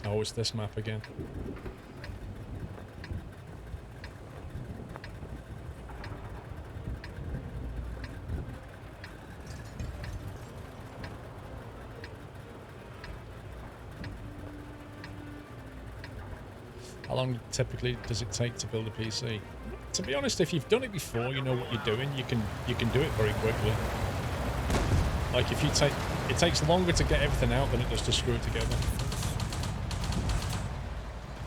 Oh, it's this map again. How long typically does it take to build a PC? To be honest, if you've done it before, you know what you're doing, you can do it very quickly. Like if you it takes longer to get everything out than it does to screw it together.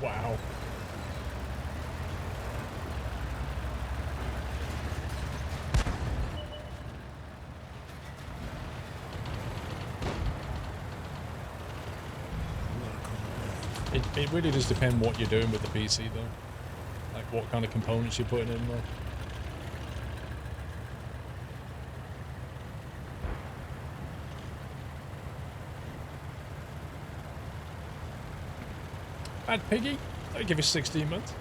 Wow. It really does depend what you're doing with the PC though. Like what kind of components you're putting in though. Bad Piggy, I'll give you 16 months.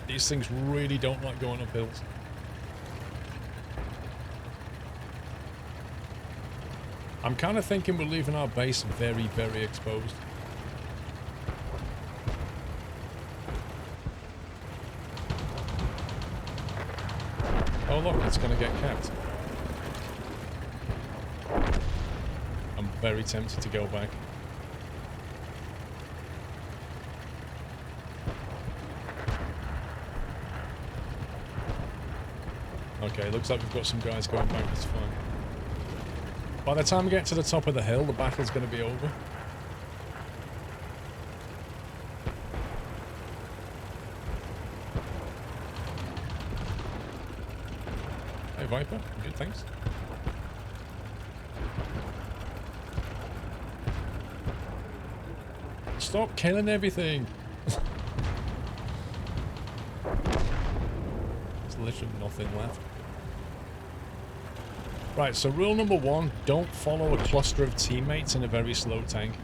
These things really don't like going up hills. I'm kind of thinking we're leaving our base very, very exposed. Oh look, it's going to get capped. I'm very tempted to go back. Okay, looks like we've got some guys going back, that's fine. By the time we get to the top of the hill, the battle's going to be over. Hey Viper, good, thanks. Stop killing everything! There's literally nothing left. Right, so rule number 1, don't follow a cluster of teammates in a very slow tank.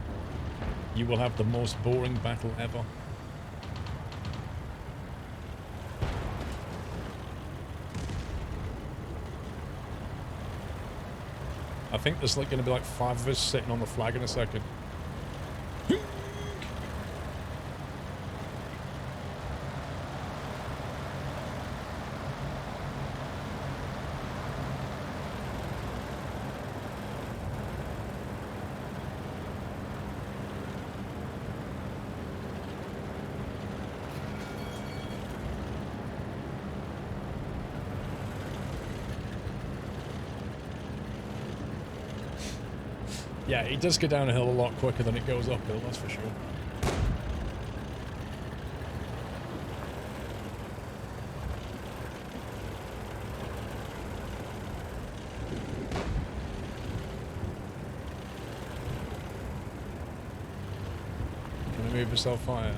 You will have the most boring battle ever. I think there's like going to be like 5 of us sitting on the flag in a second. Yeah, it does go down a hill a lot quicker than it goes uphill, that's for sure. Can I move myself higher?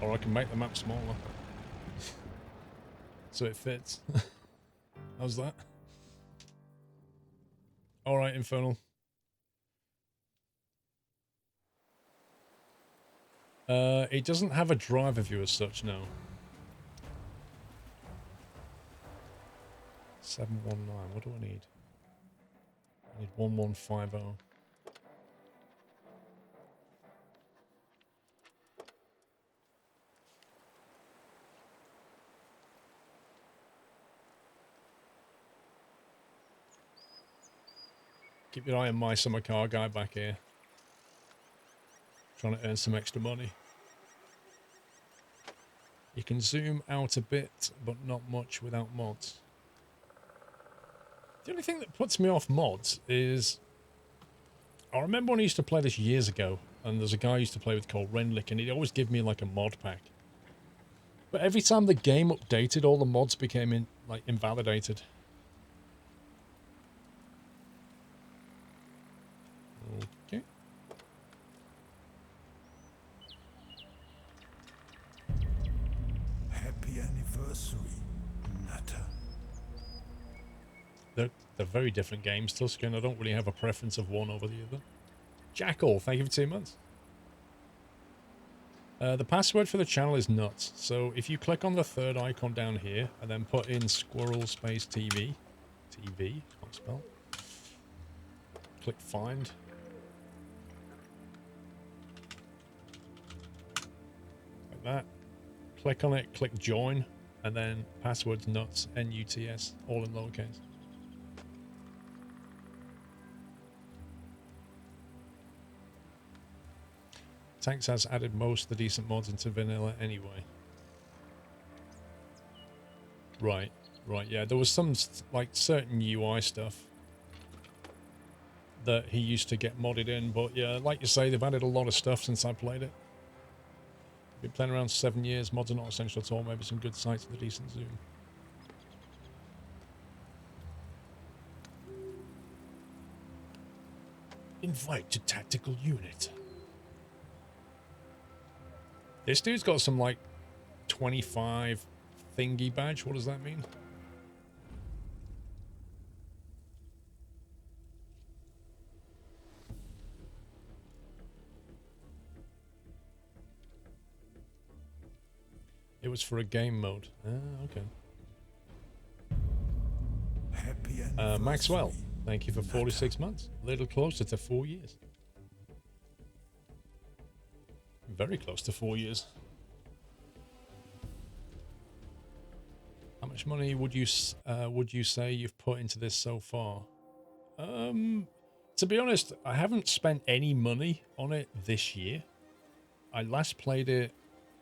Or I can make the map smaller. So it fits. How's that? Alright, Infernal. It doesn't have a driver view as such, no. 719, what do I need? I need 1150. Keep your eye on my summer car guy back here. Trying to earn some extra money. You can zoom out a bit, but not much without mods. The only thing that puts me off mods is... I remember when I used to play this years ago, and there's a guy I used to play with called Renlick, and he'd always give me like a mod pack. But every time the game updated, all the mods became invalidated. Okay. Happy anniversary, Nutter. They're very different games, Tuscan. I don't really have a preference of one over the other. Jackal, thank you for 2 months. The password for the channel is nuts. So if you click on the third icon down here and then put in squirrel space TV, can't spell. Click find. Like that. Click on it, click join, and then password's nuts, N-U-T-S, all in lowercase. Tanks has added most of the decent mods into vanilla anyway. Right, yeah. There was some, like, certain UI stuff that he used to get modded in, but yeah, like you say, they've added a lot of stuff since I played it. Been playing around 7 years, mods are not essential at all, maybe some good sights with a decent zoom. Invite to tactical unit. This dude's got some, like, 25 thingy badge. What does that mean? It was for a game mode. Ah, okay. Happy anniversary. Maxwell, thank you for 46 months. A little closer to 4 years. Very close to 4 years. How much money would you say you've put into this so far? To be honest, I haven't spent any money on it this year. I last played it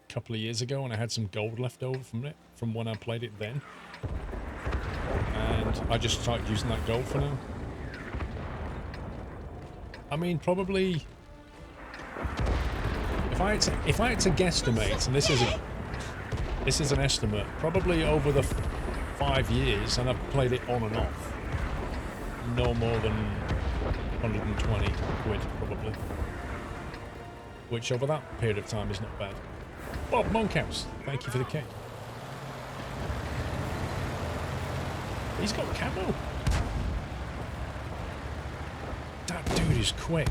a couple of years ago and I had some gold left over from it, from when I played it then. And I just started using that gold for now. I mean, probably... If I had to guesstimate, and this is an estimate, probably over the 5 years, and I've played it on and off, no more than 120 quid, probably. Which over that period of time is not bad. Bob Monkhouse, thank you for the cake. He's got camo. That dude is quick.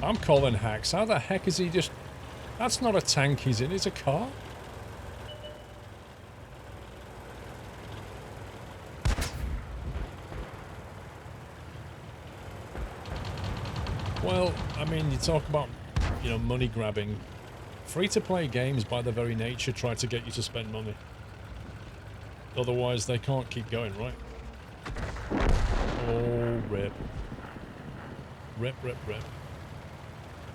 I'm calling hacks. How the heck is he just... That's not a tank he's in, it's a car. Well, I mean, you talk about, you know, money grabbing. Free-to-play games, by their very nature, try to get you to spend money. Otherwise, they can't keep going, right? Oh, rip. Rip, rip, rip.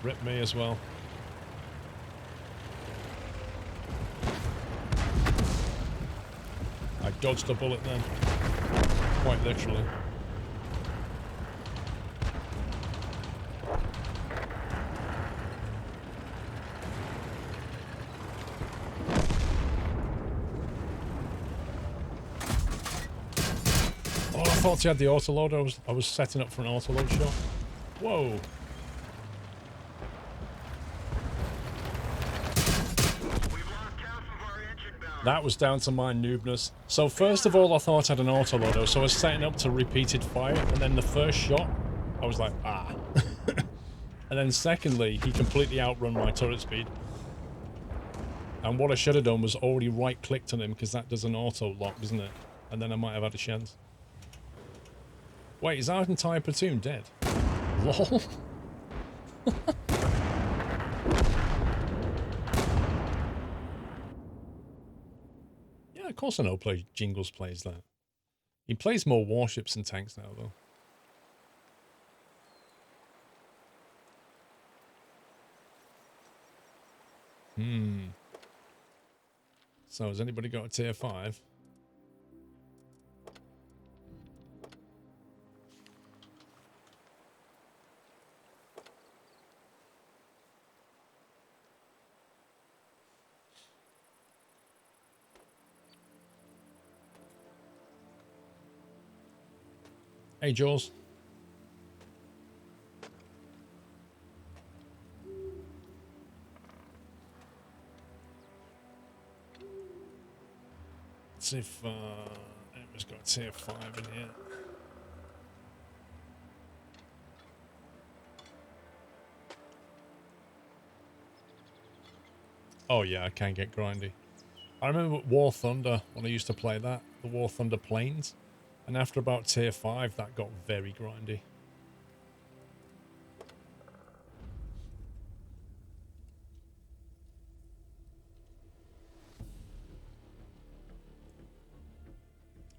Rip me as well. I dodged a bullet then. Quite literally. Oh, I thought he had the autoload. I was setting up for an autoload shot. Whoa. That was down to my noobness. So first of all, I thought I had an autoloader, so I was setting up to repeated fire, and then the first shot, I was like, ah. And then secondly, he completely outrun my turret speed. And what I should have done was already right-clicked on him, because that does an auto-lock, doesn't it? And then I might have had a chance. Wait, is our entire platoon dead? LOL? Of course I know Jingles plays that. He plays more warships than tanks now, though. So, has anybody got a tier 5? Hey, Jules. Let's see if Just got tier 5 in here. Oh yeah, I can get grindy. I remember War Thunder, when I used to play that, the War Thunder Plains. And after about tier 5, that got very grindy.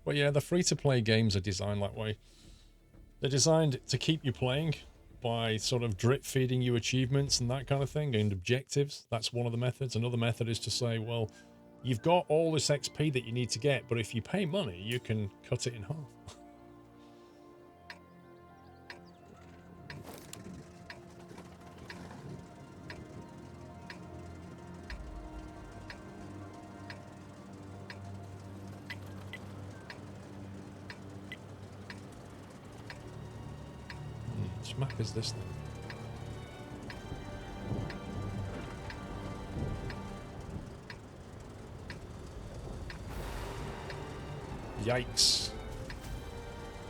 But yeah, the free-to-play games are designed that way. They're designed to keep you playing by sort of drip-feeding you achievements and that kind of thing, and objectives. That's one of the methods. Another method is to say, well, you've got all this XP that you need to get, but if you pay money, you can cut it in half. Which map is this thing? Yikes.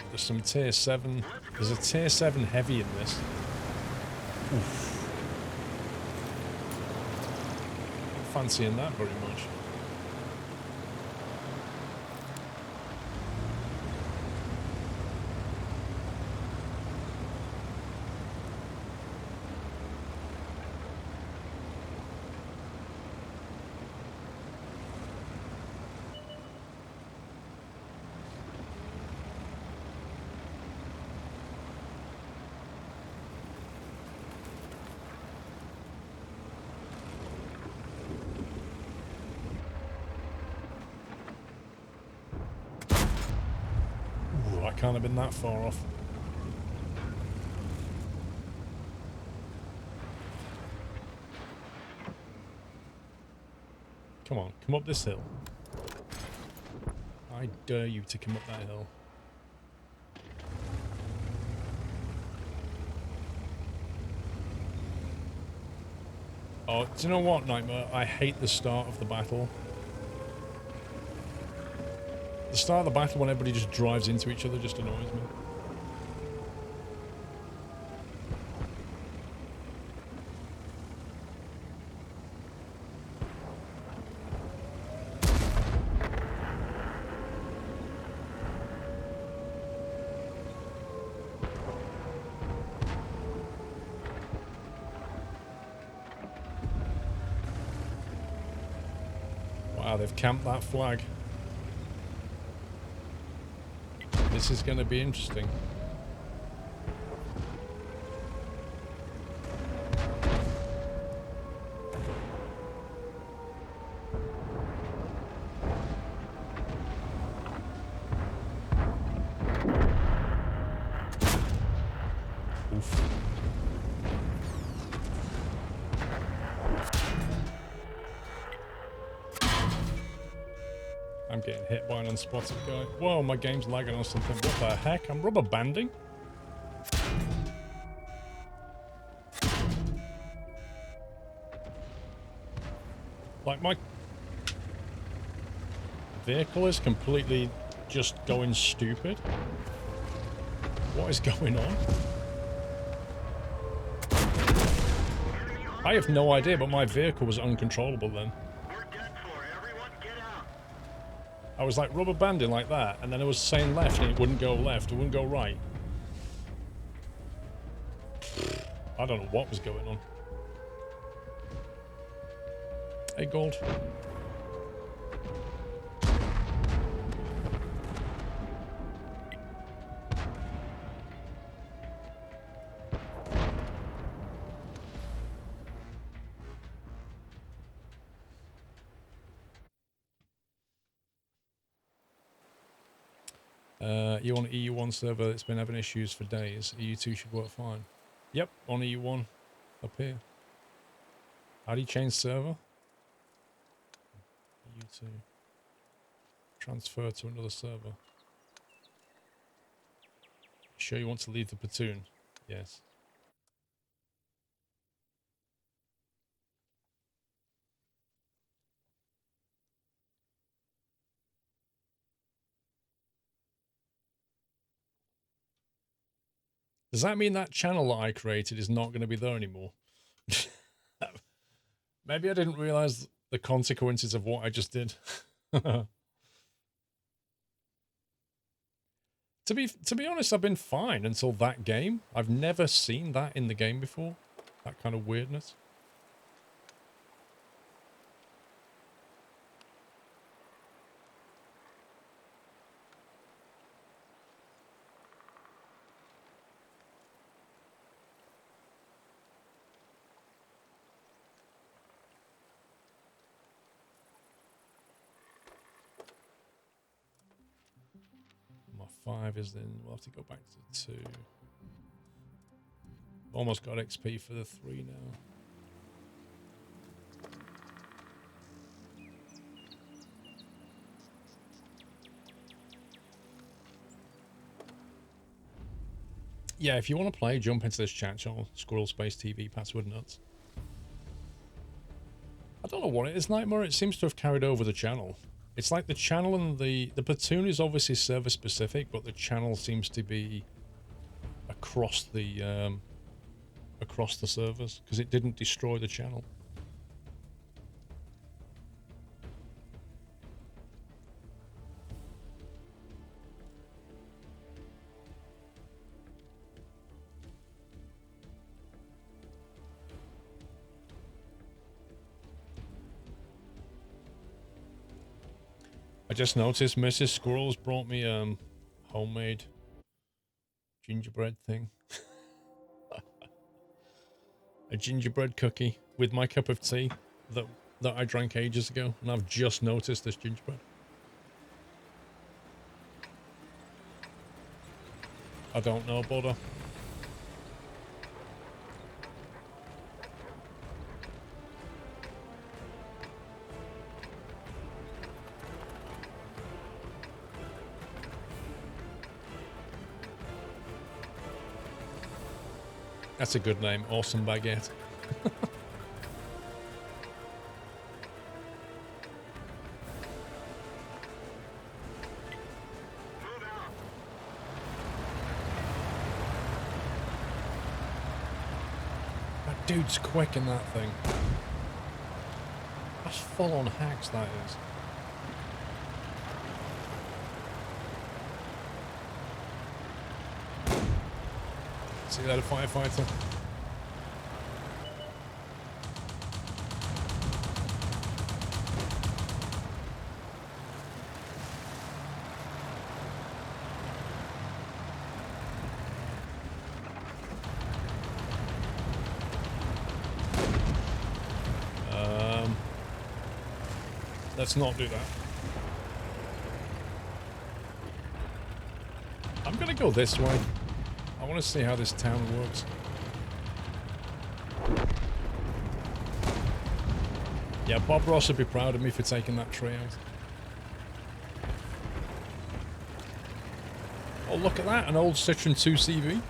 There's some tier 7. There's a tier 7 heavy in this. Oof. Not fancying that very much. Can't have been that far off. Come on, come up this hill. I dare you to come up that hill. Oh, do you know what, Nightmare? I hate the start of the battle. The start of the battle when everybody just drives into each other just annoys me. Wow, they've camped that flag. This is going to be interesting. Oof. I'm getting hit by an unspotted guy. Whoa, my game's lagging or something. What the heck? I'm rubber banding? Like, my vehicle is completely just going stupid. What is going on? I have no idea, but my vehicle was uncontrollable then. I was like rubber banding like that, and then I was saying left, and it wouldn't go left, it wouldn't go right. I don't know what was going on. Hey, Gold. You on EU1 server that's been having issues for days. EU2 should work fine. Yep, on EU1 up here. How do you change server? EU2. Transfer to another server. Sure you want to leave the platoon? Yes. Does that mean that channel that I created is not going to be there anymore? Maybe I didn't realize the consequences of what I just did. To be honest, I've been fine until that game. I've never seen that in the game before. That kind of weirdness. My 5 is in. We'll have to go back to 2. Almost got XP for the 3 now. Yeah, if you want to play, jump into this chat channel, Squirrel Space TV, Password Nuts. I don't know what it is, Nightmare. It seems to have carried over the channel. It's like the channel and the platoon is obviously server specific, but the channel seems to be across the servers because it didn't destroy the channel. I just noticed Mrs. Squirrel has brought me homemade gingerbread thing. A gingerbread cookie with my cup of tea that I drank ages ago, and I've just noticed this gingerbread. I don't know, Buddha. That's a good name, Awesome Baguette. That dude's quick in that thing. That's full on hacks, that is. See that, a firefighter? Let's not do that. I'm gonna go this way. I want to see how this town works. Yeah, Bob Ross would be proud of me for taking that tree out. Oh, look at that, an old Citroen 2CV.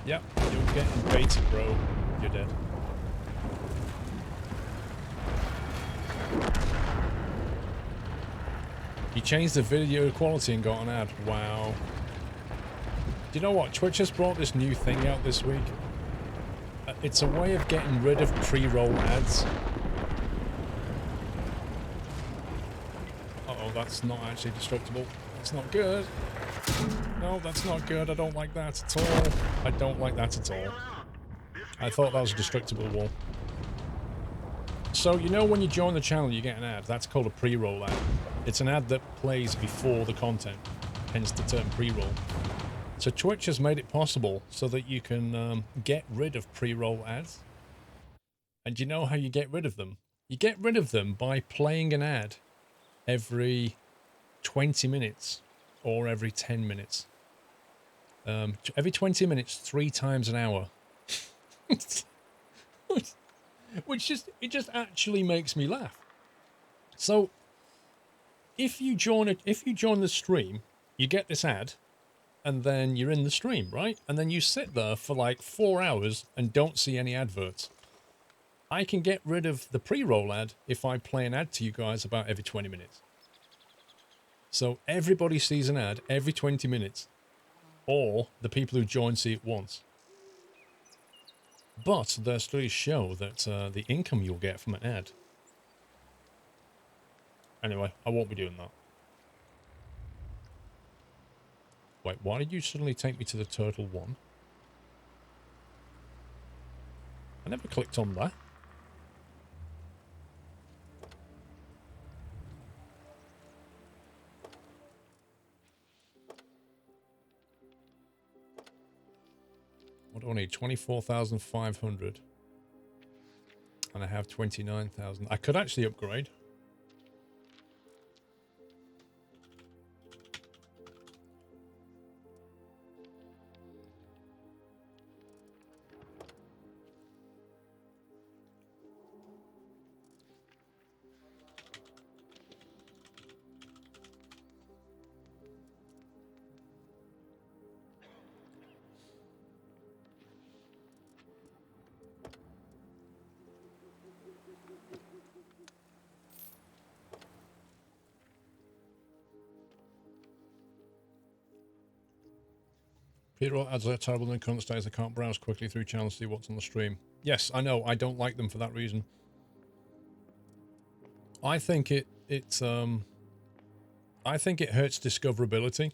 Yep, you're getting baited, bro. You're dead. He changed the video quality and got an ad. Wow. Do you know what? Twitch has brought this new thing out this week. It's a way of getting rid of pre-roll ads. Uh-oh, that's not actually destructible. That's not good. No, that's not good. I don't like that at all. I don't like that at all. I thought that was a destructible wall. So, you know when you join the channel you get an ad? That's called a pre-roll ad. It's an ad that plays before the content, hence the term pre-roll. So Twitch has made it possible so that you can get rid of pre-roll ads. And you know how you get rid of them? You get rid of them by playing an ad every 20 minutes or every 10 minutes. Every 20 minutes, 3 times an hour. It just actually makes me laugh. So if you join the stream, you get this ad, and then you're in the stream, right? And then you sit there for like 4 hours and don't see any adverts. I can get rid of the pre-roll ad if I play an ad to you guys about every 20 minutes. So everybody sees an ad every 20 minutes, or the people who join see it once. But their studies show that the income you'll get from an ad. Anyway, I won't be doing that. Wait, why did you suddenly take me to the turtle one? I never clicked on that. What do I need? 24,500. And I have 29,000. I could actually upgrade. Peter ads are terrible in current states. I can't browse quickly through channels to see what's on the stream. Yes, I know. I don't like them for that reason. I think it hurts discoverability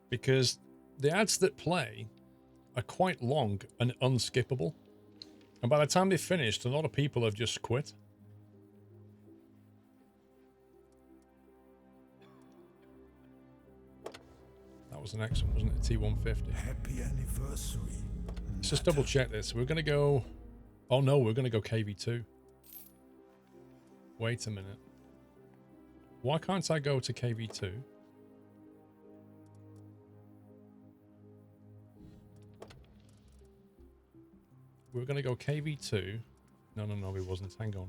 because the ads that play are quite long and unskippable. And by the time they've finished, a lot of people have just quit. That was an excellent, wasn't it? T150. Happy anniversary. Let's just double check this. We're going to go... Oh no, we're going to go KV2. Wait a minute. Why can't I go to KV2? We're going to go KV2. No, it wasn't. Hang on.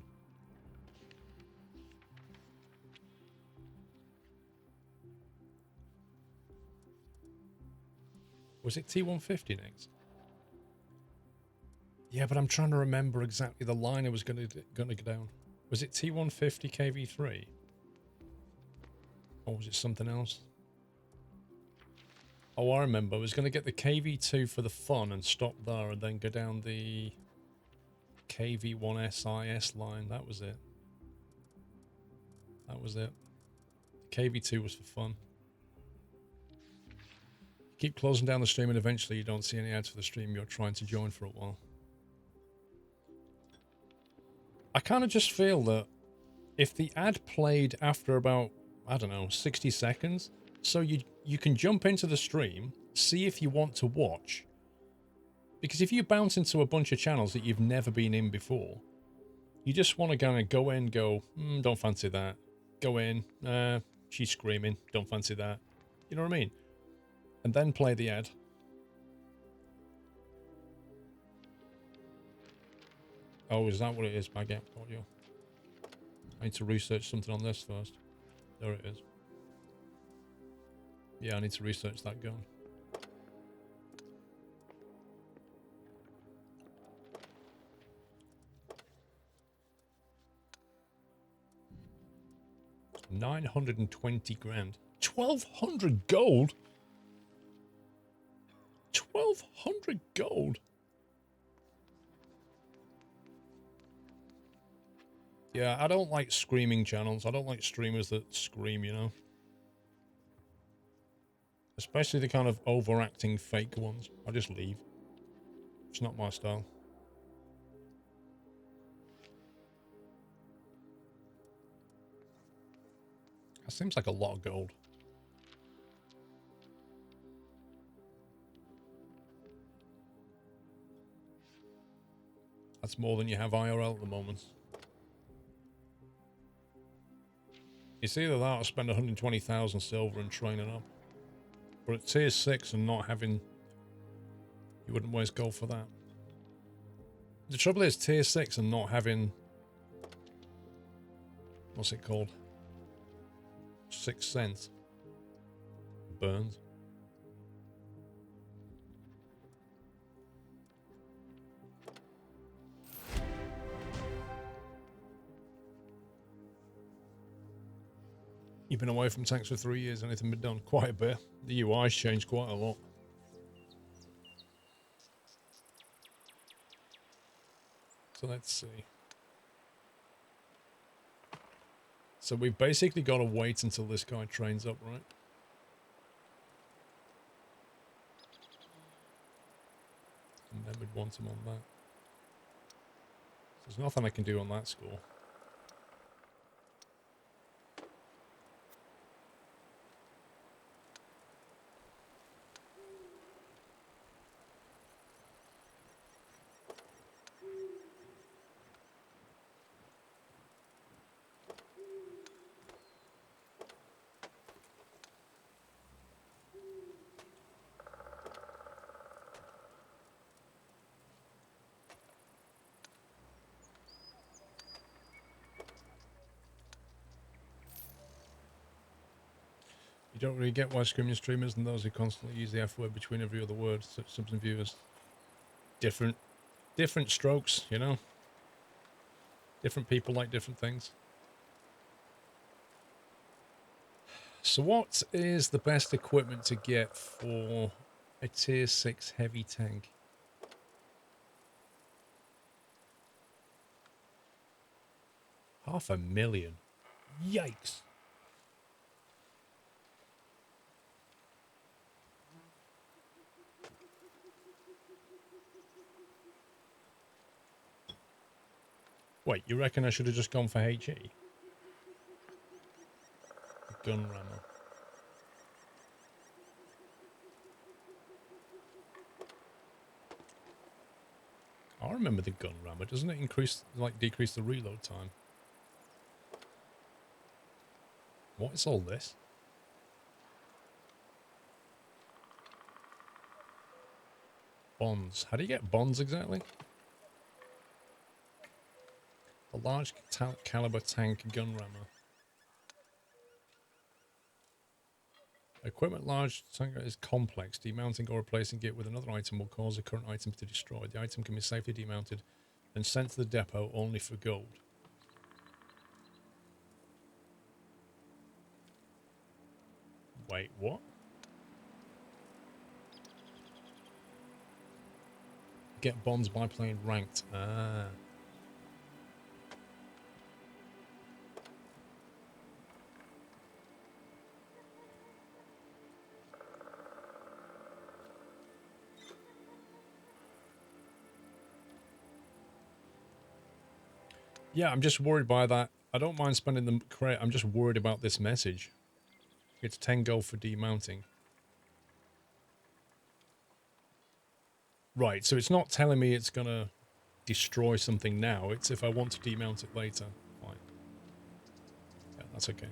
Was it T150 next? Yeah, but I'm trying to remember exactly the line I was going to go down. Was it T150 KV3? Or was it something else? Oh, I remember. I was going to get the KV2 for the fun and stop there and then go down the KV1 SIS line. That was it. That was it. KV2 was for fun. Keep closing down the stream and eventually you don't see any ads for the stream you're trying to join for a while. I kind of just feel that if the ad played after about, I don't know, 60 seconds, so you can jump into the stream, see if you want to watch. Because if you bounce into a bunch of channels that you've never been in before, you just want to kind of go in, go, don't fancy that. Go in, she's screaming, don't fancy that. You know what I mean? And then play the ad. Oh, is that what it is? Baguette audio. I need to research something on this first. There it is. Yeah, I need to research that gun. $920 grand. 1,200 gold? 1,200 gold? Yeah, I don't like screaming channels. I don't like streamers that scream, you know? Especially the kind of overacting fake ones. I just leave. It's not my style. That seems like a lot of gold. That's more than you have IRL at the moment. It's either that or spend 120,000 silver and training up. But at tier 6 and not having... You wouldn't waste gold for that. The trouble is tier 6 and not having... What's it called? 6 cents. Burns. You've been away from tanks for 3 years. Anything been done? Quite a bit. The UI's changed quite a lot. So let's see. So we've basically got to wait until this guy trains up, right? And then we'd want him on that. So there's nothing I can do on that score. You don't really get why screaming streamers and those who constantly use the F word between every other word, subs and viewers. Different strokes, you know? Different people like different things. So what is the best equipment to get for a tier 6 heavy tank? $500,000. Yikes. Wait, you reckon I should have just gone for HE? Gun rammer. I remember the gun rammer. Doesn't it decrease the reload time? What is all this? Bonds. How do you get bonds exactly? A large caliber tank gun rammer. Equipment large tank is complex. Demounting or replacing it with another item will cause the current item to destroy. The item can be safely demounted and sent to the depot only for gold. Wait, what? Get bonds by playing ranked. Ah. Yeah, I'm just worried by that. I don't mind spending the credit. I'm just worried about this message. It's 10 gold for demounting. Right, so it's not telling me it's going to destroy something now. It's if I want to demount it later. Fine. Yeah, that's okay.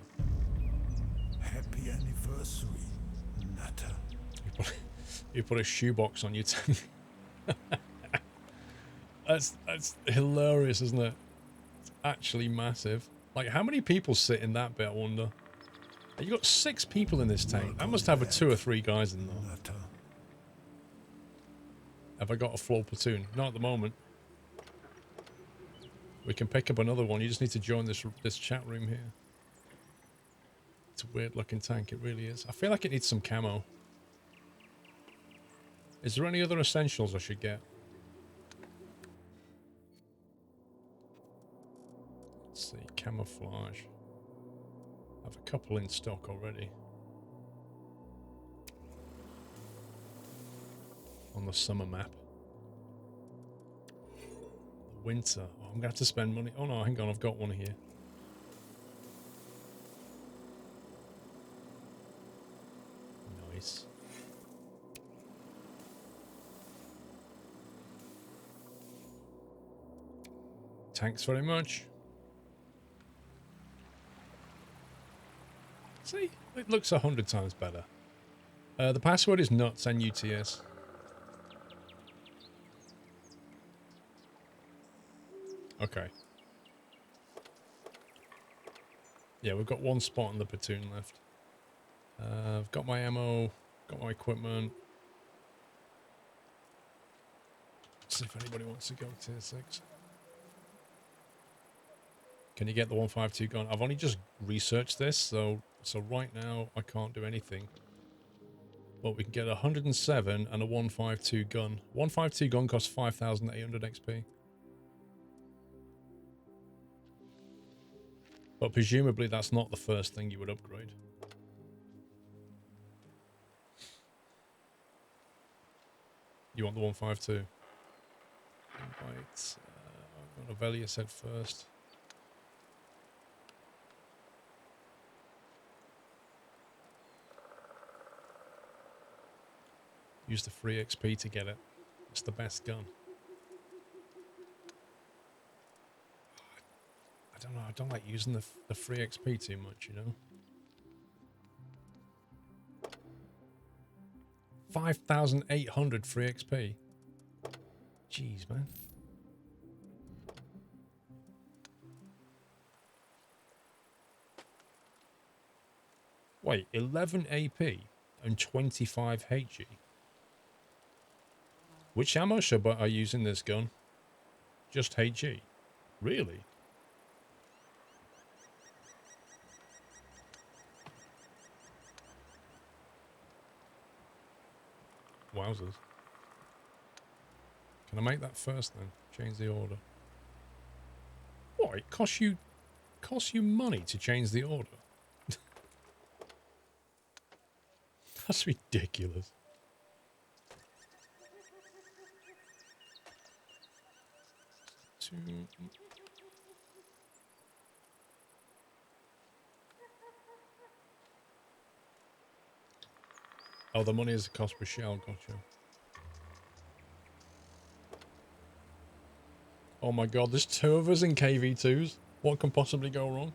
Happy anniversary, Nutter. You put a shoebox on your tank. That's hilarious, isn't it? It's actually massive. Like, how many people sit in that bit, I wonder? You got 6 people in this tank. I must have a 2 or 3 guys in there. Nutter. Have I got a full platoon? Not at the moment. We can pick up another one. You just need to join this chat room here. It's a weird looking tank. It really is. I feel like it needs some camo. Is there any other essentials I should get? Let's see. Camouflage. I have a couple in stock already. On the summer map. The winter. Oh, I'm going to have to spend money. Oh no, hang on. I've got one here. Nice. Thanks very much. See, it looks 100 times better. The password is nuts, NUTS. Okay. Yeah, we've got one spot in the platoon left. I've got my ammo, got my equipment. Let's see if anybody wants to go tier 6. Can you get the 152 gun? I've only just researched this, so right now I can't do anything. But we can get a 107 and a 152 gun. 152 gun costs 5,800 XP. But presumably that's not the first thing you would upgrade. You want the 152? Invite. I'm going to Velia said first. Use the free XP to get it. It's the best gun. I don't know. I don't like using the free XP too much, you know? 5,800 free XP. Jeez, man. Wait, 11 AP and 25 HE. Which ammo shop are you using this gun? Just HE? Really? Wowzers. Can I make that first then? Change the order. What? It costs you money to change the order? That's ridiculous. Oh, the money is the cost per shell, gotcha. Oh my god, there's 2 of us in KV2s. What can possibly go wrong?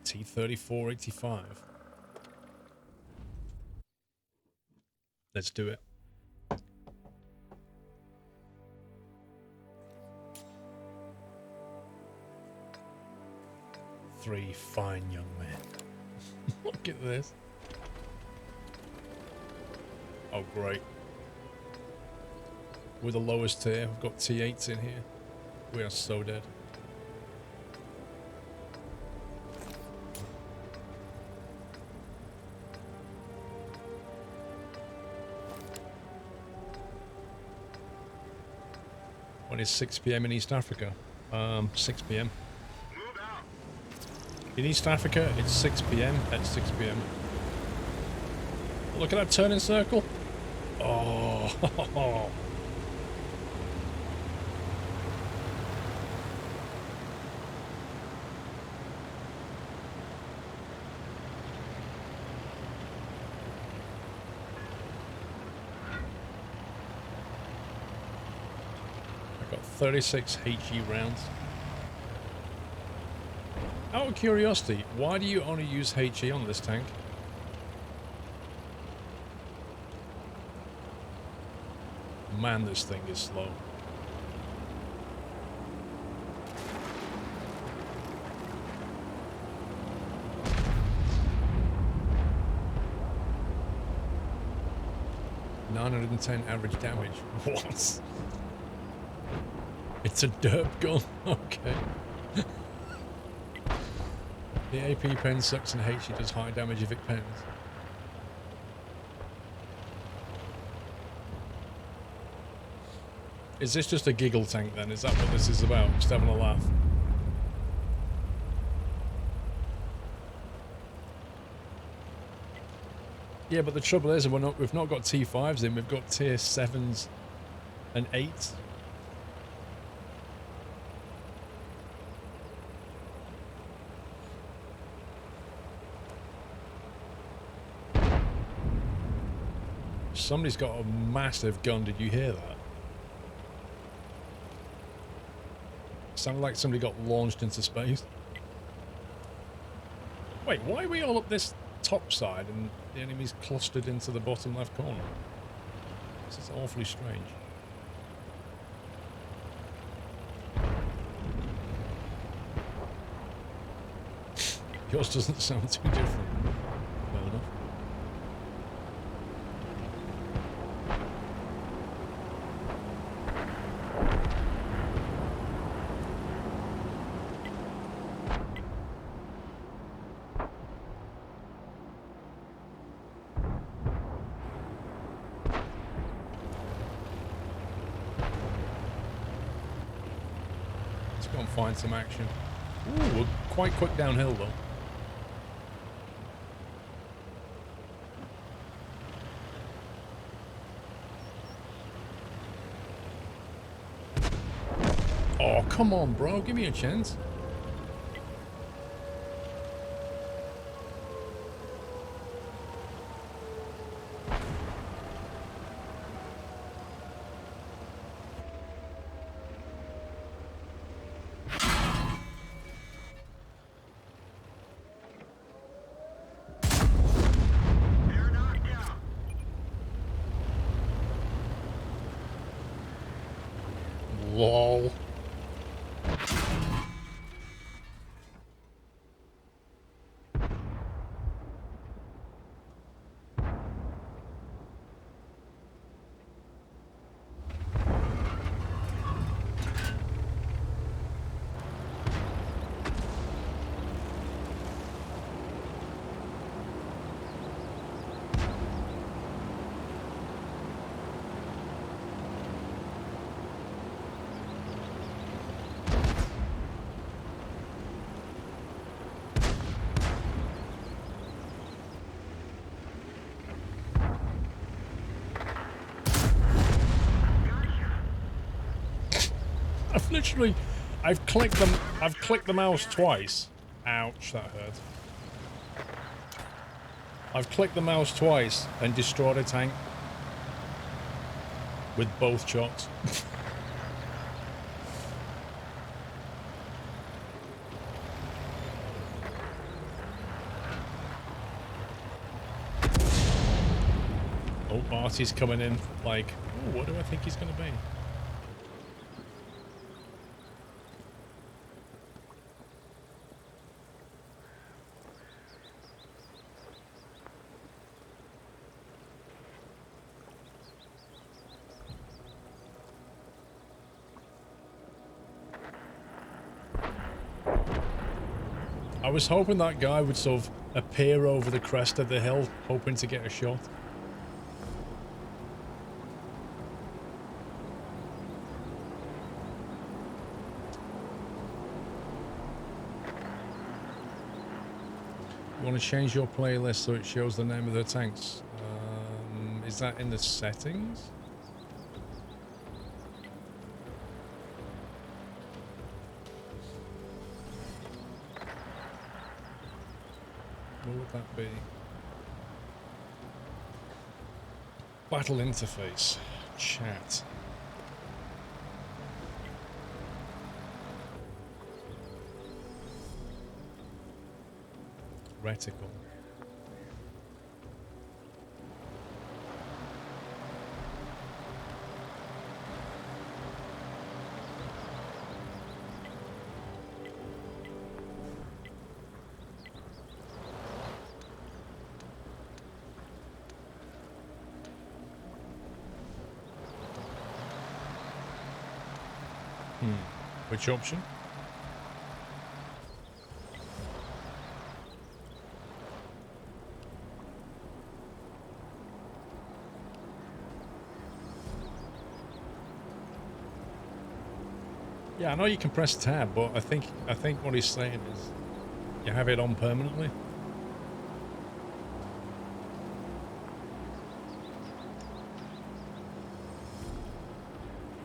T-3485. Let's do it. Three fine young men. Look at this. Oh, great. We're the lowest tier. We've got T8s in here. We are so dead. When is 6 PM in East Africa? 6 PM. In East Africa, it's 6 PM at 6 PM. Look at that turning circle. Oh. I got 36 HE rounds. Out of curiosity, why do you only use HE on this tank? Man, this thing is slow. $910 average damage. What? It's a derp gun. Okay. The AP pen sucks and HE does high damage if it pens. Is this just a giggle tank then? Is that what this is about? Just having a laugh? Yeah, but the trouble is we've not got T5s in, we've got tier 7s and 8s. Somebody's got a massive gun. Did you hear that? Sounded like somebody got launched into space. Wait, why are we all up this top side and the enemy's clustered into the bottom left corner? This is awfully strange. Yours doesn't sound too different. Fair enough. Let's go and find some action. Ooh, we're quite quick downhill though. Oh, come on, bro. Give me a chance. Lol. I've clicked the mouse twice. Ouch, that hurt. I've clicked the mouse twice and destroyed a tank with both shots. Oh, Artie's coming in like, ooh, what do I think he's going to be? I was hoping that guy would sort of appear over the crest of the hill, hoping to get a shot. You want to change your playlist so it shows the name of the tanks? Is that in the settings? What would that be? Battle interface. Chat. Reticle. Which option? Yeah, I know you can press tab, but I think what he's saying is you have it on permanently.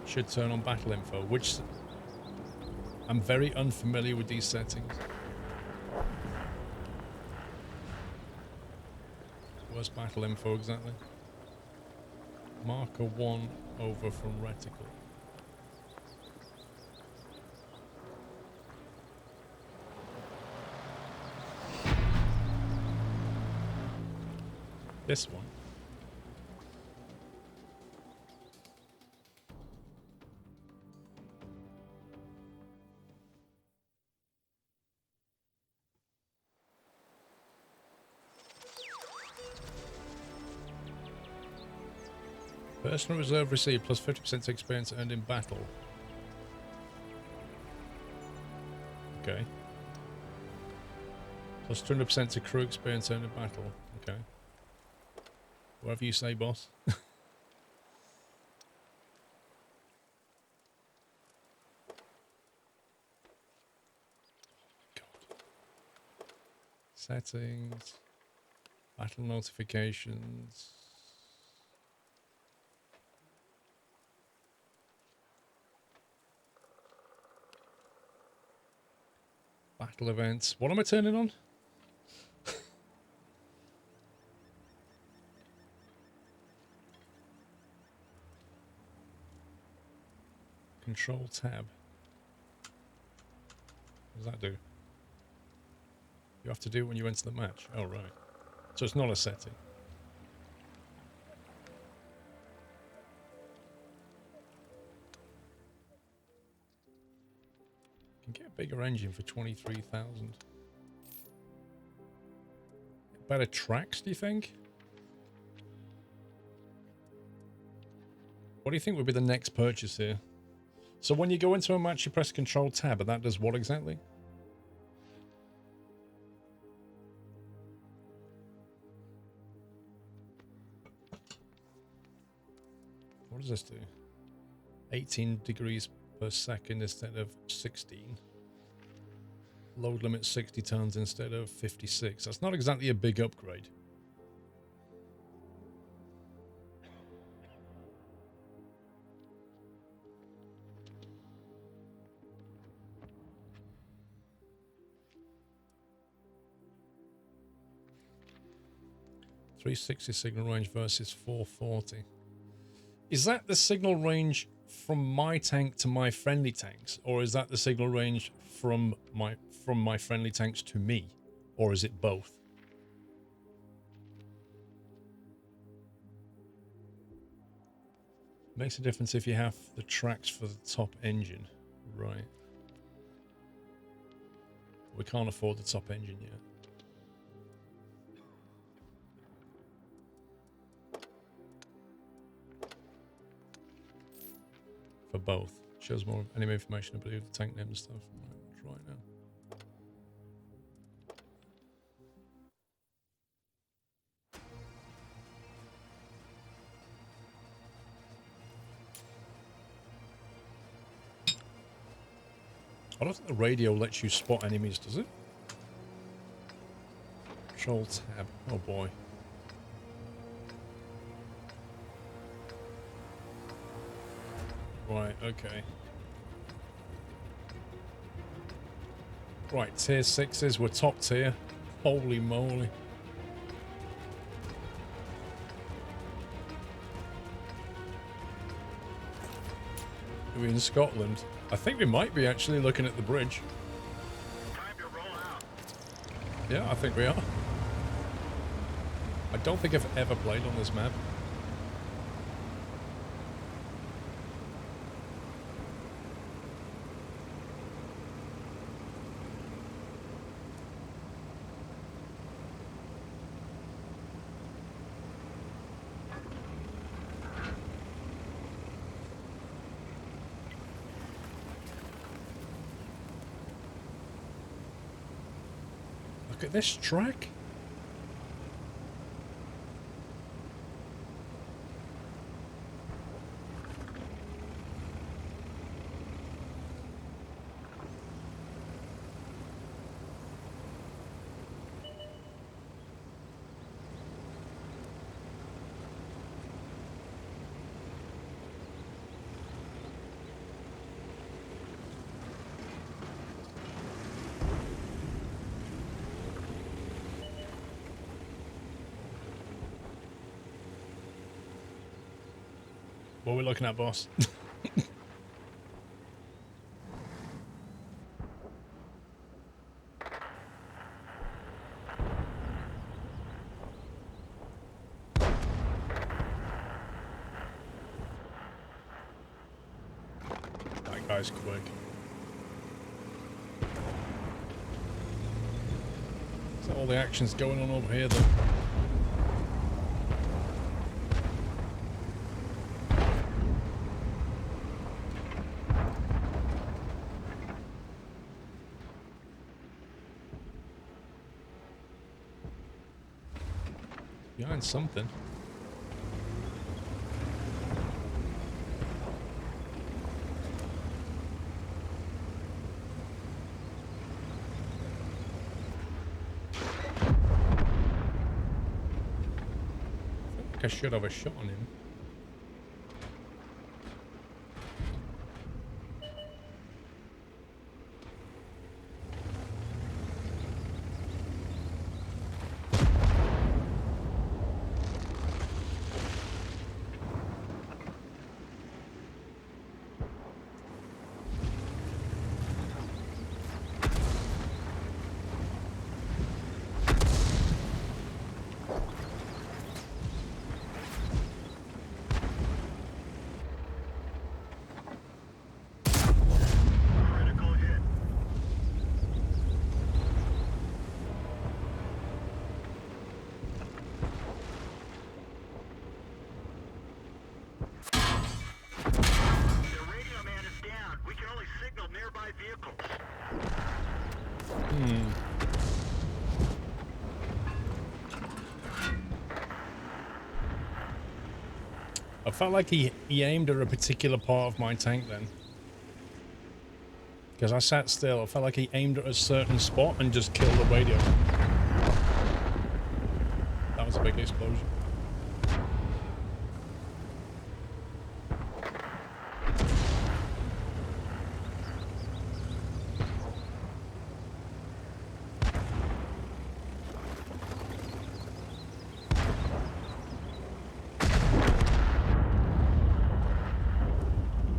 Should turn on battle info, which I'm very unfamiliar with these settings. Where's battle info exactly? Marker 1 over from reticle. This one. Personal reserve received plus 50% experience earned in battle. Okay. Plus 200% to crew experience earned in battle. Okay. Whatever you say, boss. God. Settings. Battle notifications. Battle events. What am I turning on? Control tab. What does that do? You have to do it when you enter the match. Oh, right. So it's not a setting. You can get a bigger engine for 23,000. Better tracks, do you think? What do you think would be the next purchase here? So when you go into a match, you press Control Tab, and that does what exactly? What does this do? 18 degrees per second instead of 16. Load limit 60 tons instead of 56. That's not exactly a big upgrade. .360 signal range versus 440. Is that the signal range from my tank to my friendly tanks, or is that the signal range from my friendly tanks to me, or is it both? Makes a difference if you have the tracks for the top engine, right? We can't afford the top engine yet. For both. Shows more enemy information, I believe, the tank name and stuff. Right now. I don't think the radio lets you spot enemies, does it? Control tab. Oh boy. Right, okay. Right, tier 6s, we're top tier. Holy moly. Are we in Scotland? I think we might be actually looking at the bridge. Time to roll out. Yeah, I think we are. I don't think I've ever played on this map. Look at this track. What are we looking at, boss? guy's quick. So all the action's going on over here, though. Behind something. I should have a shot on him. Critical hit. The radio man is down. We can only signal nearby vehicles. I felt like he aimed at a particular part of my tank then. Because I sat still, I felt like he aimed at a certain spot and just killed the radio. That was a big explosion.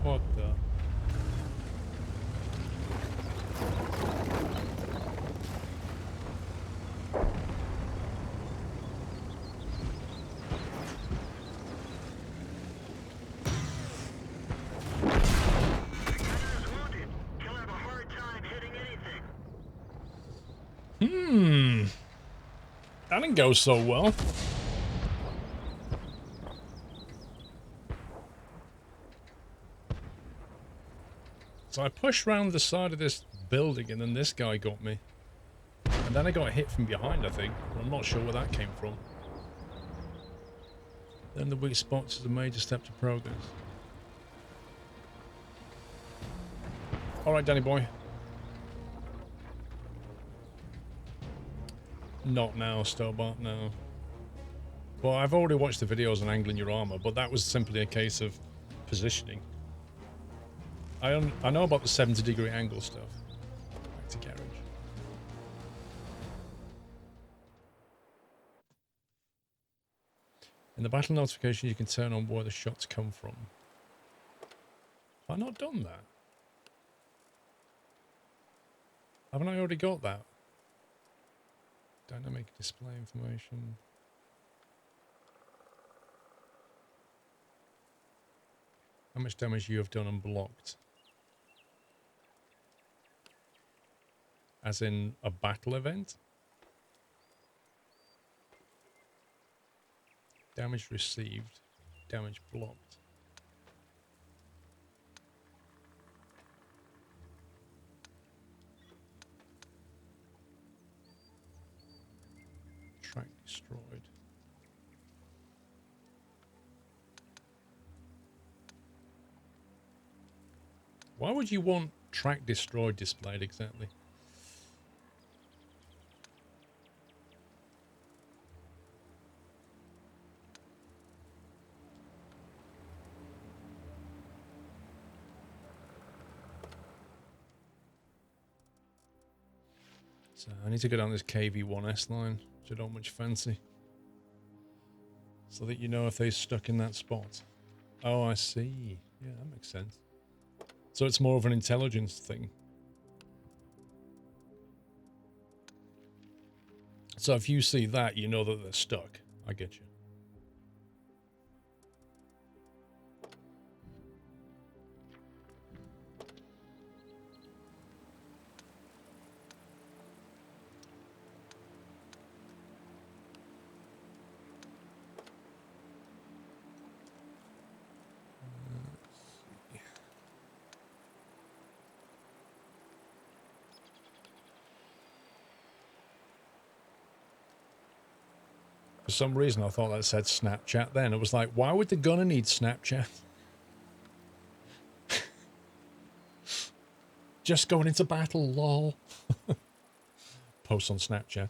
What the? The gunner is wounded. He'll have a hard time hitting anything. That didn't go so well. So I pushed round the side of this building and then this guy got me. And then I got hit from behind, I think. I'm not sure where that came from. Then the weak spots is a major step to progress. Alright, Danny boy. Not now, Stobart, no. Well, I've already watched the videos on angling your armor, but that was simply a case of positioning. I know about the 70-degree angle stuff. Back to garage. In the battle notification, you can turn on where the shots come from. Have I not done that? Haven't I already got that? Dynamic display information. How much damage you have done unblocked? As in a battle event? Damage received. Damage blocked. Track destroyed. Why would you want track destroyed displayed exactly? So I need to go down this KV1S line, which I don't much fancy. So that you know if they're stuck in that spot. Oh, I see. Yeah, that makes sense. So it's more of an intelligence thing. So if you see that, you know that they're stuck. I get you. some reason I thought that said Snapchat then. I was like, why would the gunner need Snapchat? Just going into battle, lol. Post on Snapchat.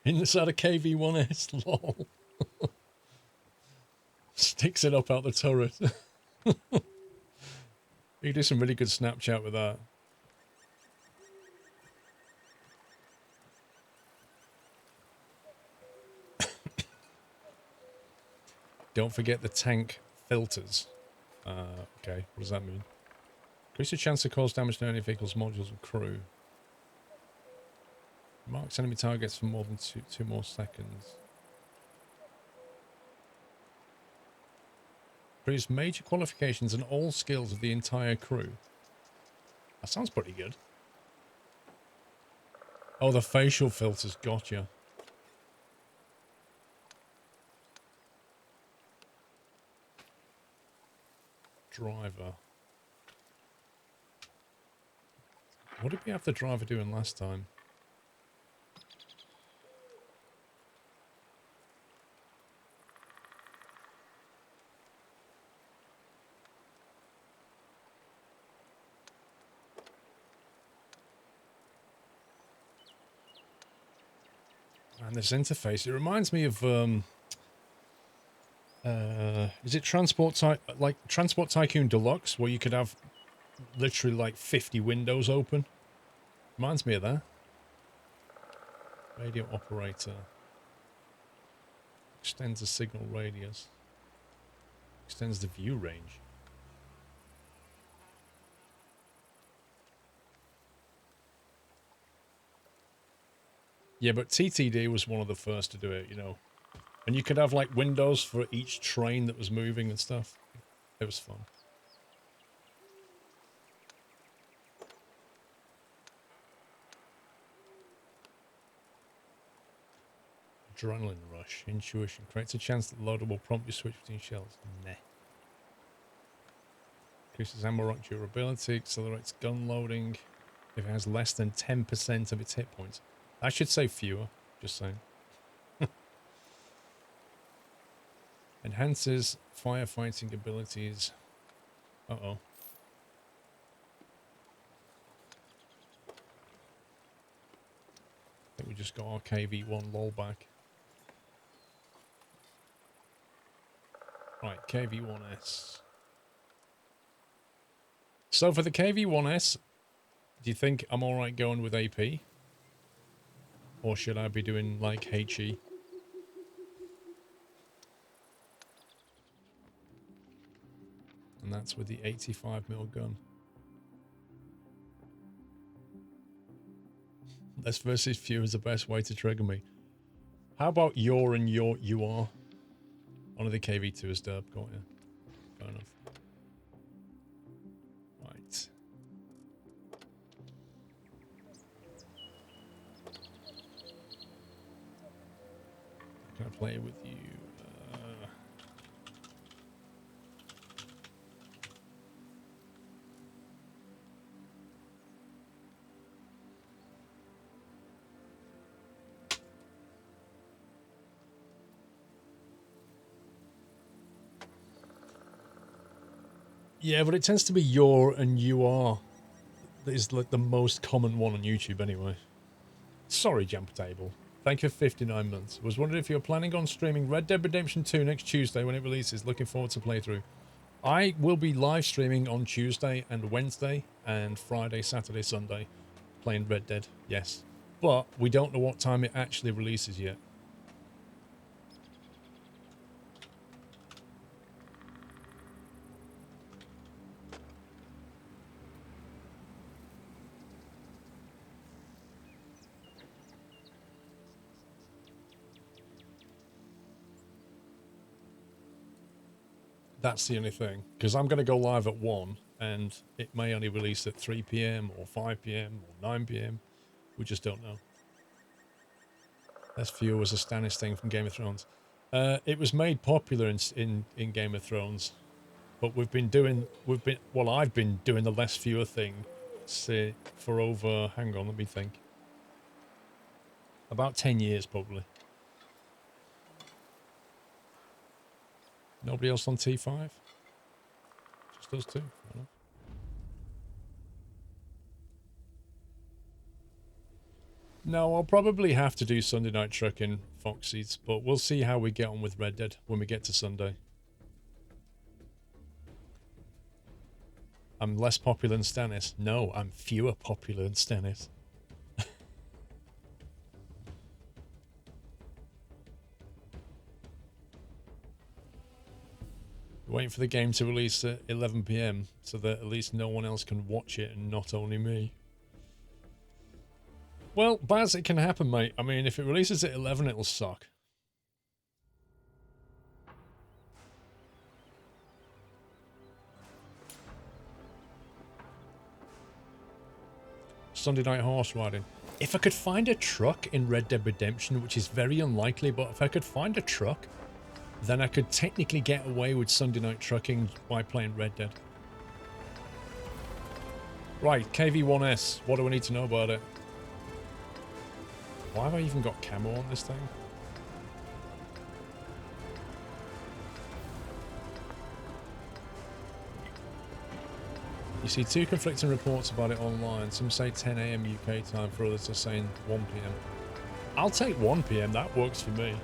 Inside a KV-1S, lol. Sticks it up out the turret. You do some really good Snapchat with that. Don't forget the tank filters. Okay, what does that mean? Increase the chance to cause damage to enemy vehicles, modules, and crew. Marks enemy targets for more than two more seconds. Produce major qualifications and all skills of the entire crew. That sounds pretty good. Oh, the facial filters, gotcha. Driver. What did we have the driver doing last time? And this interface, it reminds me of is it Transport Tycoon Deluxe, where you could have literally like 50 windows open? Reminds me of that. Radio operator. Extends the signal radius. Extends the view range. Yeah, but TTD was one of the first to do it, you know. And you could have like windows for each train that was moving and stuff. It was fun. Adrenaline rush. Intuition. Creates a chance that the loader will prompt you switch between shells. Meh. Increases ammo rack durability. Accelerates gun loading. If it has less than 10% of its hit points. I should say fewer. Just saying. Enhances firefighting abilities. Uh-oh. I think we just got our KV-1 lol back. Right, KV-1S. So for the KV-1S, do you think I'm alright going with AP? Or should I be doing like HE? And that's with the 85mm gun. Less versus few is the best way to trigger me. How about your and your you are? One of the KV2 is derp, got ya. Fair enough. Right. Can I play with you? Yeah, but it tends to be your and you are. That is like the most common one on YouTube anyway. Sorry, Jump Table. Thank you for 59 months. Was wondering if you're planning on streaming Red Dead Redemption 2 next Tuesday when it releases. Looking forward to playthrough. I will be live streaming on Tuesday and Wednesday and Friday, Saturday, Sunday playing Red Dead. Yes. But we don't know what time it actually releases yet. That's the only thing, because I'm going to go live at 1 and it may only release at 3 PM or 5 PM or 9 PM. We just don't know. Less Fewer was a Stannis thing from Game of Thrones. It was made popular in Game of Thrones, but I've been doing the Less Fewer thing for over, hang on, let me think. About 10 years probably. Nobody else on T5? Just us two. Fair enough. No, I'll probably have to do Sunday Night Trucking, Foxy's, but we'll see how we get on with Red Dead when we get to Sunday. I'm less popular than Stannis. No, I'm fewer popular than Stannis. Waiting for the game to release at 11 PM so that at least no one else can watch it and not only me. Well, Baz, it can happen, mate. I mean, if it releases at 11, it'll suck. Sunday night horse riding. If I could find a truck in Red Dead Redemption, which is very unlikely, but if I could find a truck, then I could technically get away with Sunday night trucking by playing Red Dead. Right, KV-1S. What do I need to know about it? Why have I even got camo on this thing? You see two conflicting reports about it online. Some say 10 AM UK time, for others are saying 1 PM. I'll take 1 PM, that works for me.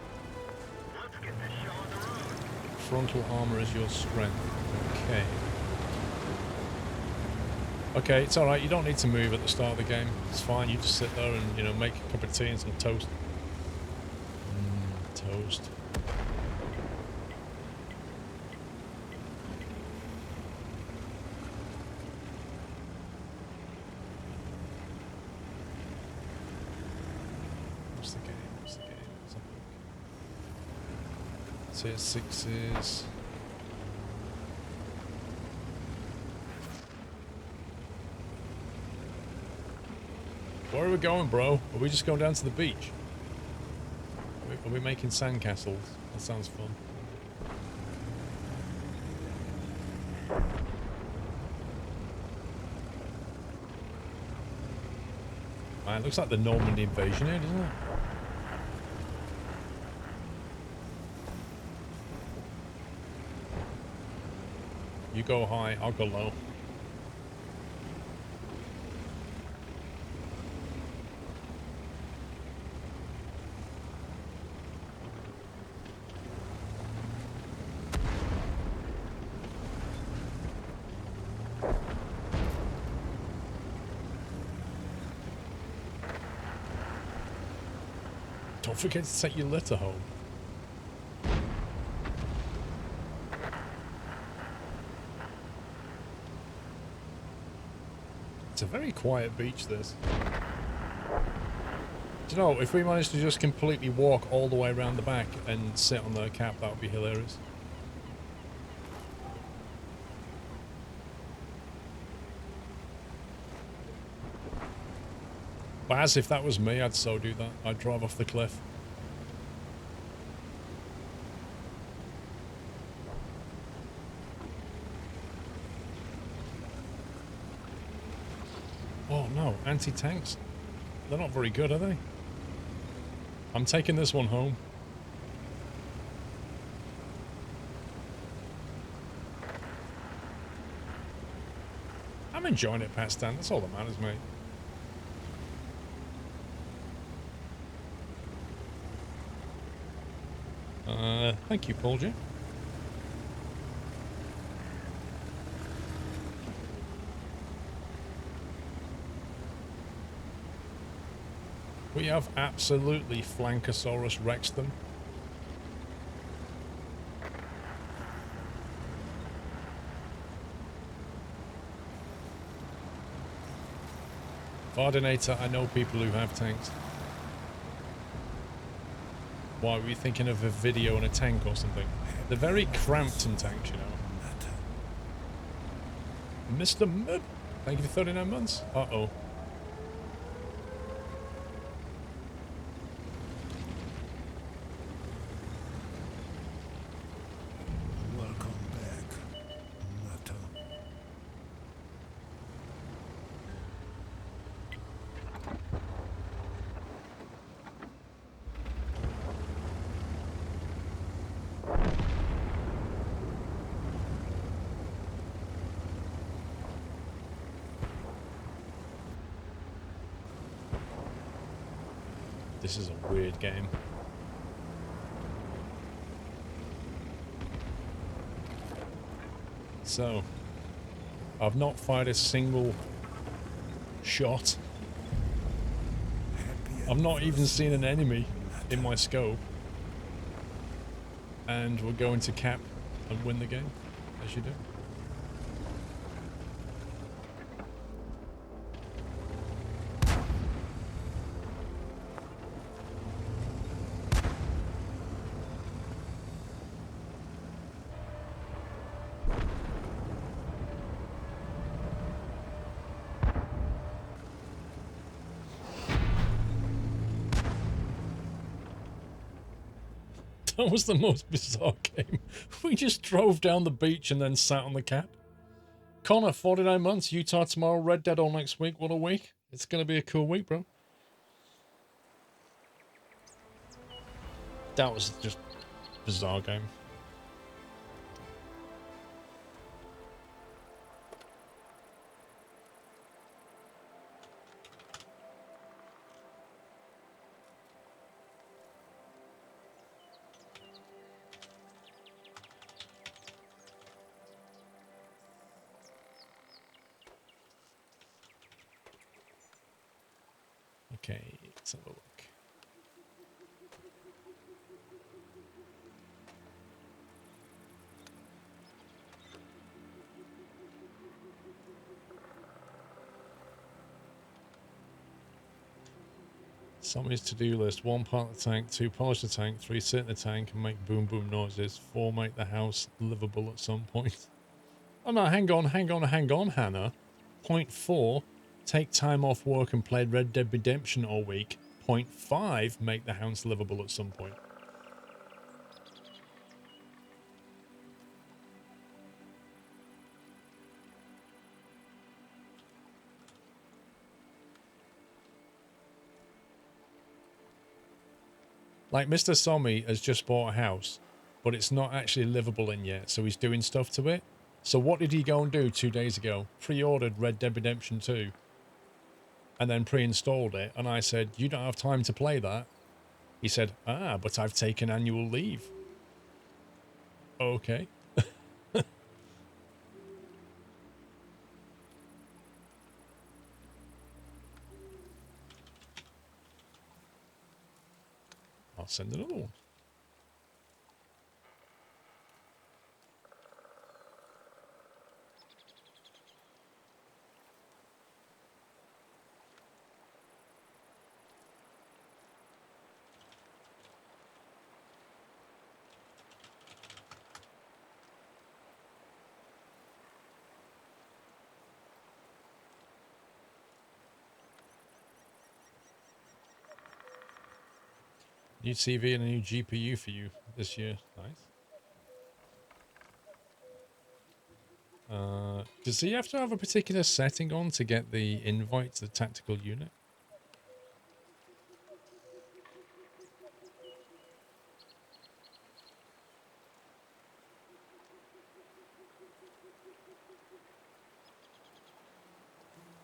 Let's get this show on the road. Frontal armor is your strength. Okay. Okay, it's alright, you don't need to move at the start of the game. It's fine, you just sit there and, you know, make a cup of tea and some toast. Toast. What's the game? What's the game? Tier 6s. Where are we going, bro? Are we just going down to the beach? Are we making sandcastles? That sounds fun. Man, it looks like the Normandy invasion here, doesn't it? You go high, I'll go low. Don't forget to take your litter home. It's a very quiet beach, this. Do you know, if we managed to just completely walk all the way around the back and sit on the cap, that would be hilarious. Baz, if that was me, I'd so do that. I'd drive off the cliff. Oh no, anti-tanks? They're not very good, are they? I'm taking this one home. I'm enjoying it, Pat Stan. That's all that matters, mate. Thank you, Paul J. We have absolutely Flankosaurus Rexed them. Vardinator, I know people who have tanks. Why, were you thinking of a video on a tank or something? They're very cramped in tanks, you know. Mr. Mud, thank you for 39 months. Uh-oh. Welcome back, Nutter. This is a weird game. So, I've not fired a single shot. I've not even seen an enemy in my scope. And we're going to cap and win the game, as you do. That was the most bizarre game. We just drove down the beach and then sat on the cat. Connor, 49 months, Utah tomorrow, Red Dead all next week. What a week. It's going to be a cool week, bro. That was just a bizarre game. Okay, let's have a look. Somebody's to-do list. 1, park the tank. 2, polish the tank. 3, sit in the tank and make boom boom noises. 4, make the house livable at some point. Oh no, hang on, Hannah. Point 4, take time off work and play Red Dead Redemption all week. Point 5, make the house livable at some point. Like, Mr. Somi has just bought a house, but it's not actually livable in yet, so he's doing stuff to it. So what did he go and do 2 days ago? Pre-ordered Red Dead Redemption 2. And then pre-installed it, and I said, you don't have time to play that. He said, ah, but I've taken annual leave. Okay. I'll send another one. New TV and a new GPU for you this year. Nice. Does he have to have a particular setting on to get the invite to the tactical unit?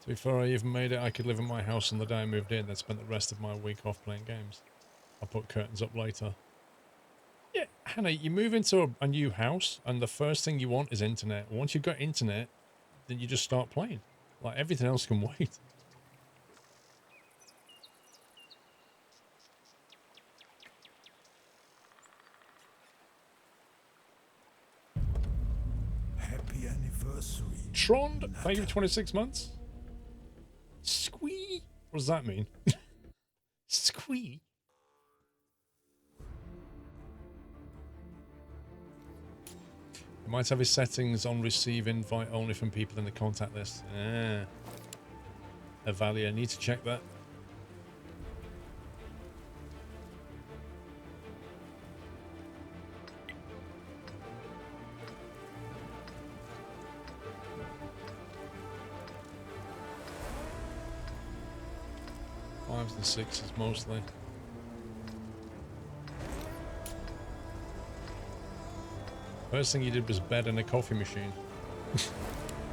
To be fair, I even made it I could live in my house on the day I moved in, then spent the rest of my week off playing games. I'll put curtains up later. Yeah, Hannah, you move into a new house, and the first thing you want is internet. Once you've got internet, then you just start playing. Like, everything else can wait. Happy anniversary. Trond, thank you for 26 months. Squee. What does that mean? Squee. You might have his settings on receive invite only from people in the contact list. Ah. Avalia, need to check that. Fives and sixes mostly. First thing you did was bed and a coffee machine.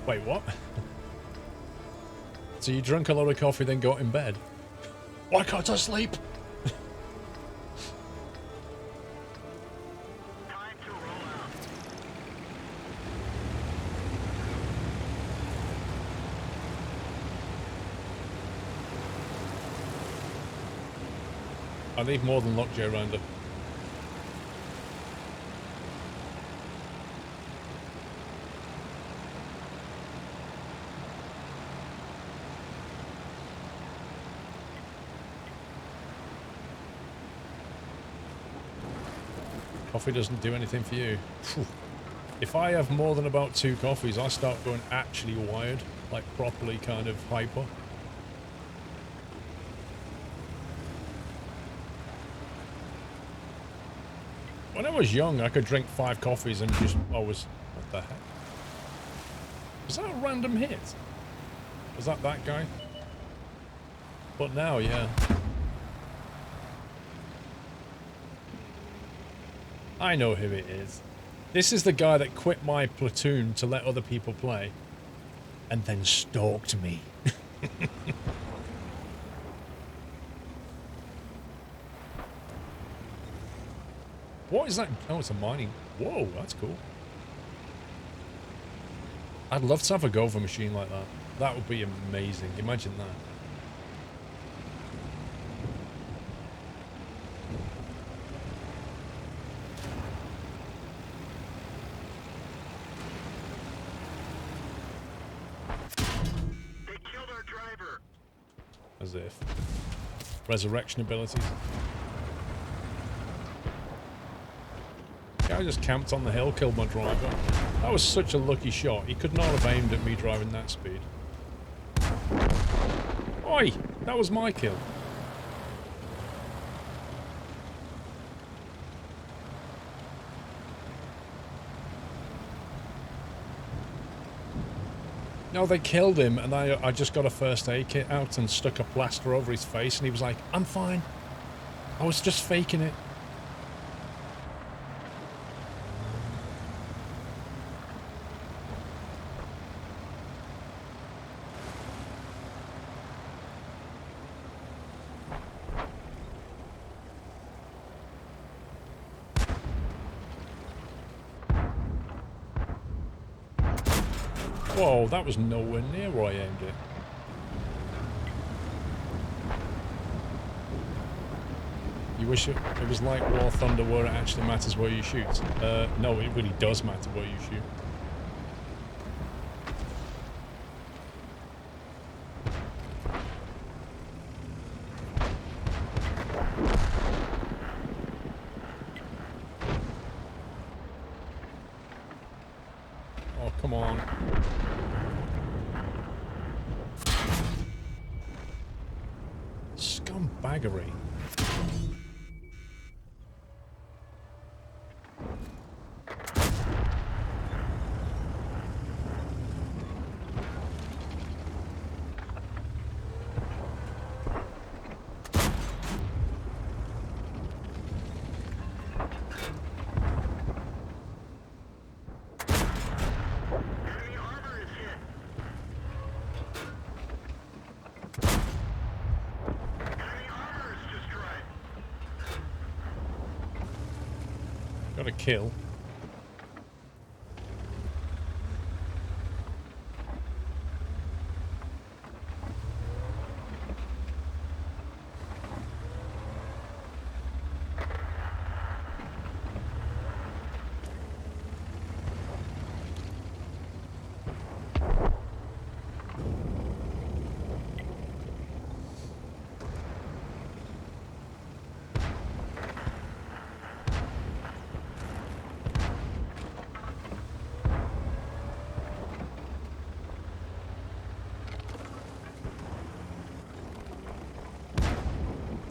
Wait, what? So you drank a lot of coffee, then got in bed? Why can't I sleep? I need more than Lockjaw around her. Coffee doesn't do anything for you. Phew. If I have more than about 2 coffees, I start going actually wired, like properly kind of hyper. When I was young, I could drink 5 coffees and just always... What the heck? Was that a random hit? Was that guy? But now, yeah. I know who it is. This is the guy that quit my platoon to let other people play. And then stalked me. What is that? Oh, it's a mining. Whoa, that's cool. I'd love to have a Gova machine like that. That would be amazing. Imagine that. They killed our driver. As if. Resurrection abilities. Guy just camped on the hill, killed my driver. That was such a lucky shot. He could not have aimed at me driving that speed. Oi! That was my kill. No, they killed him, and I just got a first aid kit out and stuck a plaster over his face, and he was like, I'm fine. I was just faking it. Whoa, that was nowhere near where I aimed it. You wish it was like War Thunder where it actually matters where you shoot. No, it really does matter where you shoot. Oh, come on. Scumbaggery. Enemy armor is hit. Enemy armor is destroyed. Got a kill.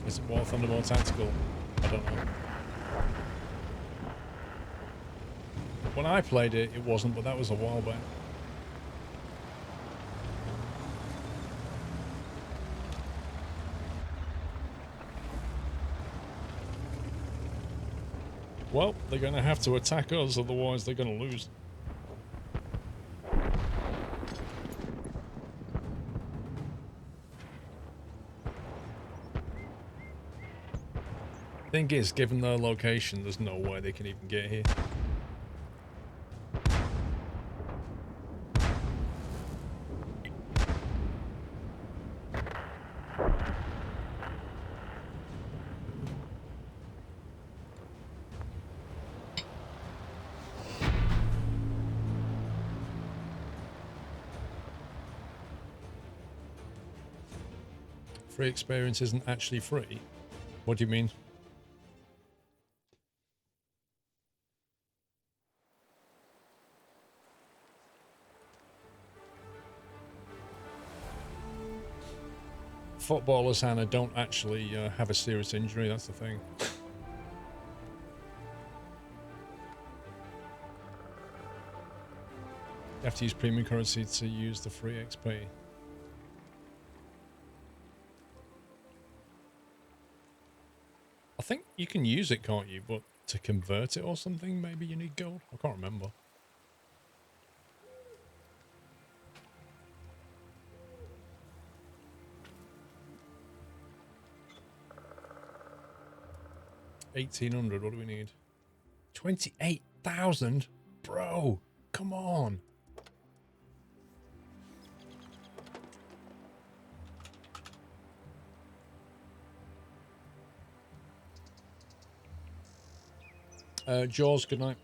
Is it War Thunder more tactical? I don't know. When I played it, it wasn't, but that was a while back. Well, they're going to have to attack us, otherwise they're going to lose. Thing is, given their location, there's no way they can even get here. Free experience isn't actually free? What do you mean? Footballers, Hannah, don't actually have a serious injury, that's the thing. You have to use premium currency to use the free XP. I think you can use it, can't you? But to convert it or something, maybe you need gold? I can't remember. $1,800, what do we need? 28,000? Bro, come on. Jaws, good night.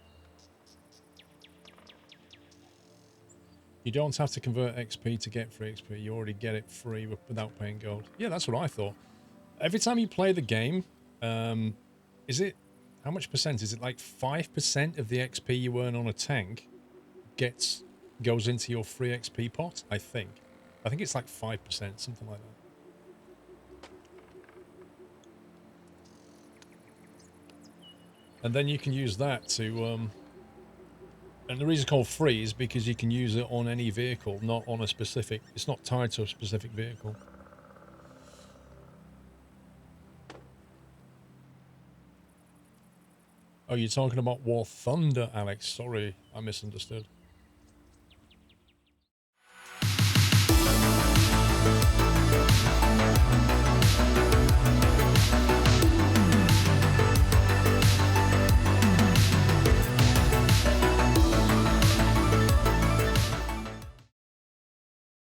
You don't have to convert XP to get free XP. You already get it free without paying gold. Yeah, that's what I thought. Every time you play the game, is it... How much percent? Is it like 5% of the XP you earn on a tank goes into your free XP pot? I think. I think it's like 5%, something like that. And then you can use that to... and the reason it's called free is because you can use it on any vehicle, not on a specific... It's not tied to a specific vehicle. Oh, you're talking about War Thunder, Alex. Sorry, I misunderstood.